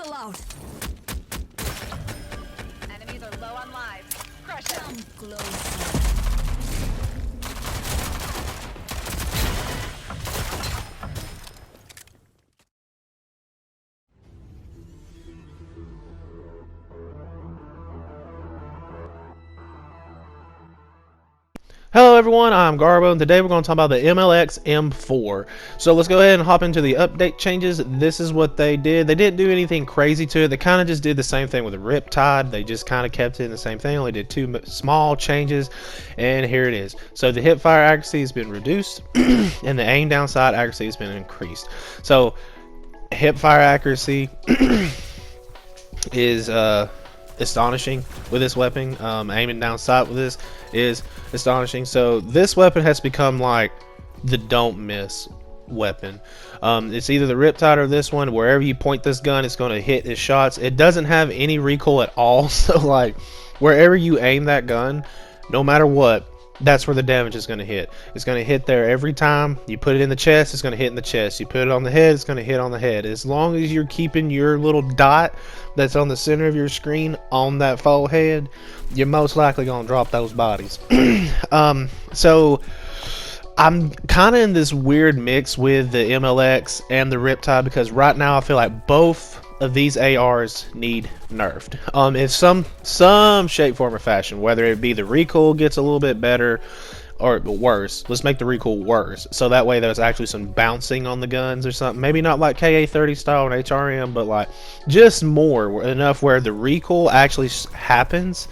Hostile out. Enemies are low on lives. Crush them. Come closer. Hello everyone, I'm Garbo, and today we're going to talk about the MLX-M4. So let's go ahead and hop into the update changes. This is what they did. They didn't do anything crazy to it. They kind of just did the same thing with the Riptide. They just kind of kept it in the same thing, only did two small changes, and here it is. So the hipfire accuracy has been reduced, and the aim down sight accuracy has been increased. So hipfire accuracy is astonishing with this weapon. Aiming down sight with this is astonishing. So this weapon has become like the don't miss weapon. It's either the Riptide or this one. Wherever you point this gun, it's going to hit its shots. It doesn't have any recoil at all, so like wherever you aim that gun, no matter what, that's where the damage is going to hit. It's going to hit there every time. You put it in the chest, it's going to hit in the chest. You put it on the head, it's going to hit on the head. As long as you're keeping your little dot that's on the center of your screen on that full head, you're most likely going to drop those bodies. So I'm kind of in this weird mix with the MLX and the Riptide, because right now I feel like both of these ARs need nerfed in some shape, form, or fashion. Whether it be the recoil gets a little bit better or worse. Let's make the recoil worse, so that way there's actually some bouncing on the guns or something. Maybe not like KA-30 style and HRM, but like just more enough where the recoil actually happens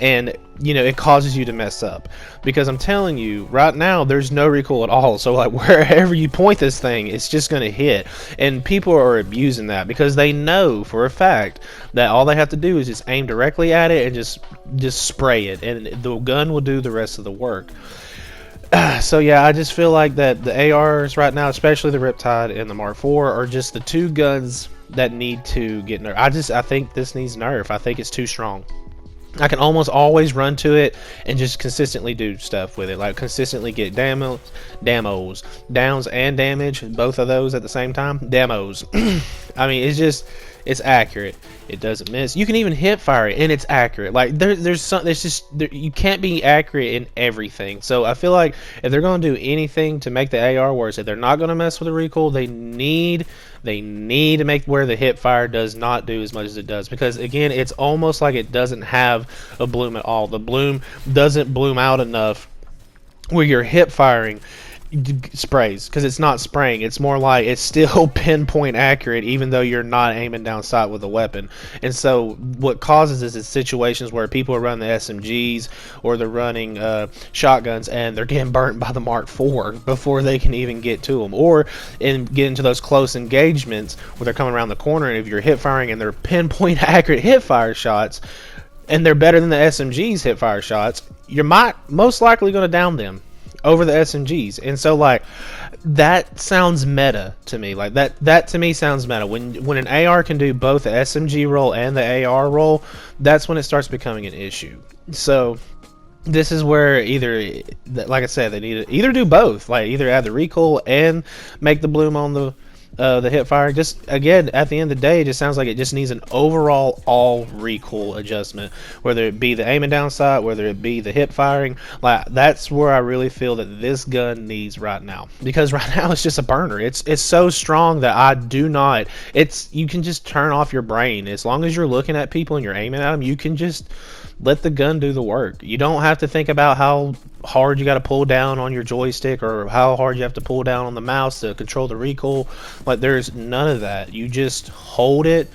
and you know it causes you to mess up. Because I'm telling you right now, there's no recoil at all. So like wherever you point this thing, it's just gonna hit, and people are abusing that because they know for a fact that all they have to do is just aim directly at it and just spray it, and the gun will do the rest of the work. So yeah, I just feel like that the ARs right now, especially the Riptide and the Mark IV, are just the two guns that need to get nerfed. I think this needs nerf. I think it's too strong. I can almost always run to it and just consistently do stuff with it, like consistently get downs and damage, both of those at the same time. Demos. I mean, it's accurate. It doesn't miss. You can even hip fire it and it's accurate. Like you can't be accurate in everything. So I feel like if they're going to do anything to make the AR worse, if they're not going to mess with the recoil, they need to make where the hip fire does not do as much as it does, because again, it's almost like it doesn't have a bloom at all. The bloom doesn't bloom out enough where you're hip firing sprays, because it's not spraying. It's more like it's still pinpoint accurate even though you're not aiming down sight with a weapon. And so what causes this is situations where people are running the SMGs or they're running shotguns and they're getting burnt by the Mark IV before they can even get to them, or get into those close engagements where they're coming around the corner, and if you're hip firing and they're pinpoint accurate hip fire shots and they're better than the SMG's hip fire shots, you're most likely going to down them over the SMGs. And so like that sounds meta to me. Like that to me sounds meta. When an AR can do both the SMG role and the AR role, that's when it starts becoming an issue. So this is where either, like I said, they need to either do both, like either add the recoil and make the bloom on the hip fire. Just again, at the end of the day, it just sounds like it just needs an overall all recoil adjustment, whether it be the aiming down sight, whether it be the hip firing. Like that's where I really feel that this gun needs right now, because right now it's just a burner. It's so strong that I do not, you can just turn off your brain. As long as you're looking at people and you're aiming at them, you can just let the gun do the work. You don't have to think about how hard you got to pull down on your joystick or how hard you have to pull down on the mouse to control the recoil. Like there's none of that. You just hold it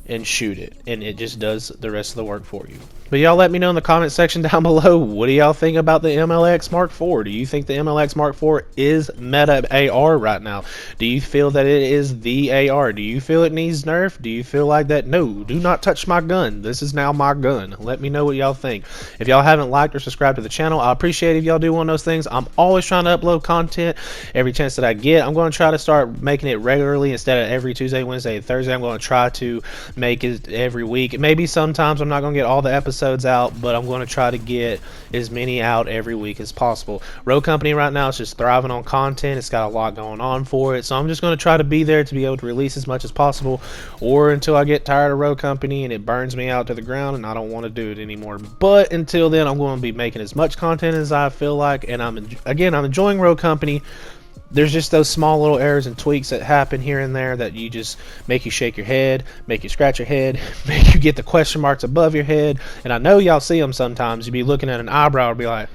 and shoot it, and it just does the rest of the work for you. But y'all let me know in the comment section down below, what do y'all think about the MLX Mark IV? Do you think the MLX Mark IV is meta AR right now? Do you feel that it is the AR? Do you feel it needs nerf? Do you feel like that, no, do not touch my gun, this is now my gun? Let me know what y'all think. If y'all haven't liked or subscribed to the channel, I appreciate it if y'all do one of those things. I'm always trying to upload content every chance that I get. I'm going to try to start making it regularly instead of every Tuesday, Wednesday, and Thursday. I'm going to try to make it every week. Maybe sometimes I'm not going to get all the episodes episodes out, but I'm going to try to get as many out every week as possible. Rogue Company right now is just thriving on content. It's got a lot going on for it, so I'm just going to try to be there to be able to release as much as possible, or until I get tired of Rogue Company and it burns me out to the ground and I don't want to do it anymore. But until then, I'm going to be making as much content as I feel like, and I'm enjoying Rogue Company. There's just those small little errors and tweaks that happen here and there that you just make you shake your head, make you scratch your head, make you get the question marks above your head. And I know y'all see them sometimes. You'd be looking at an eyebrow and be like,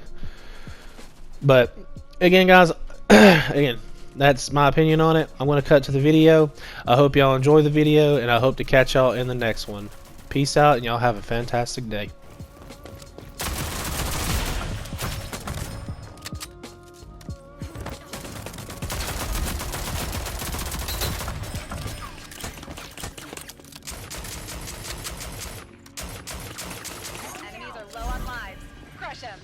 but again, guys, again, that's my opinion on it. I'm going to cut to the video. I hope y'all enjoy the video, and I hope to catch y'all in the next one. Peace out, and y'all have a fantastic day. Enemies are low on lives. Crush them.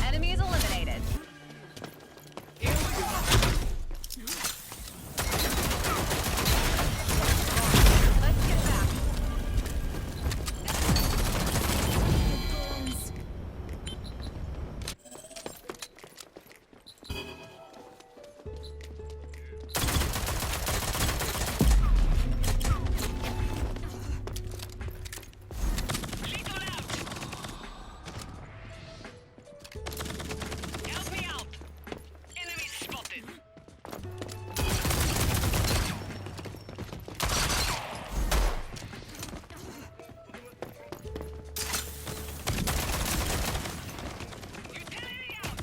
Enemies eliminated. Let's get back. Help me out. Enemy spotted. Utility out.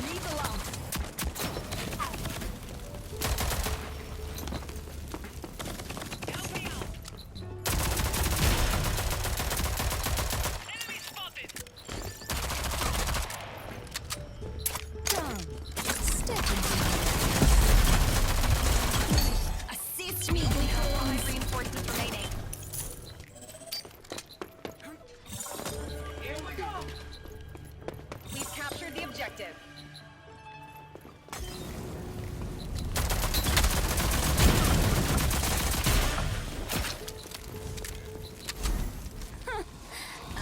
Lethal out. Help me out. Enemy spotted. Step into assist me. Only have 5 reinforcements remaining. Here we go. We've captured the objective.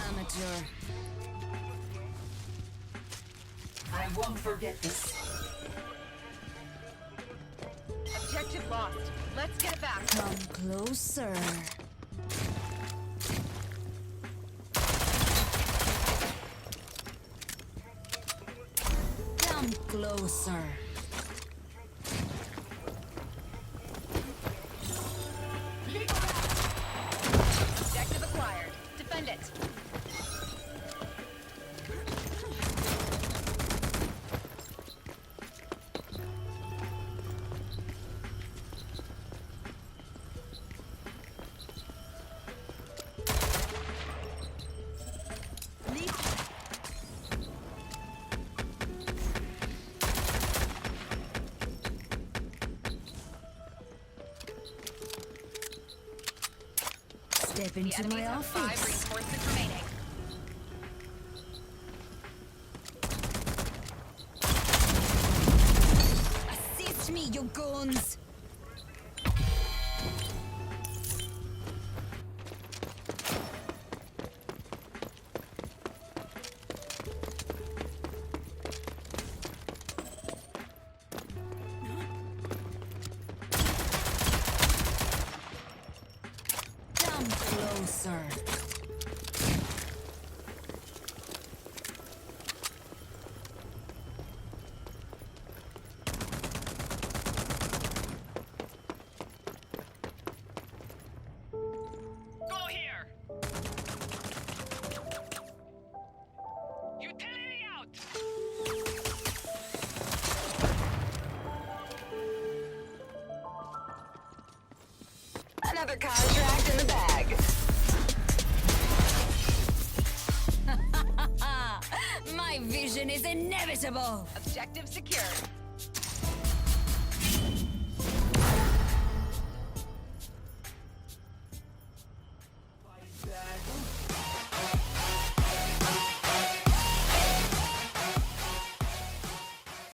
Amateur. I won't forget this. Objective lost. Let's get it back. Come closer. Come closer. Objective acquired. Defend it. Step The into enemies my have 5 office. reinforcements remaining. Assist me, you goons. Come closer. Go here. Utility out. Another contract in the bag. My vision is inevitable. Objective secured.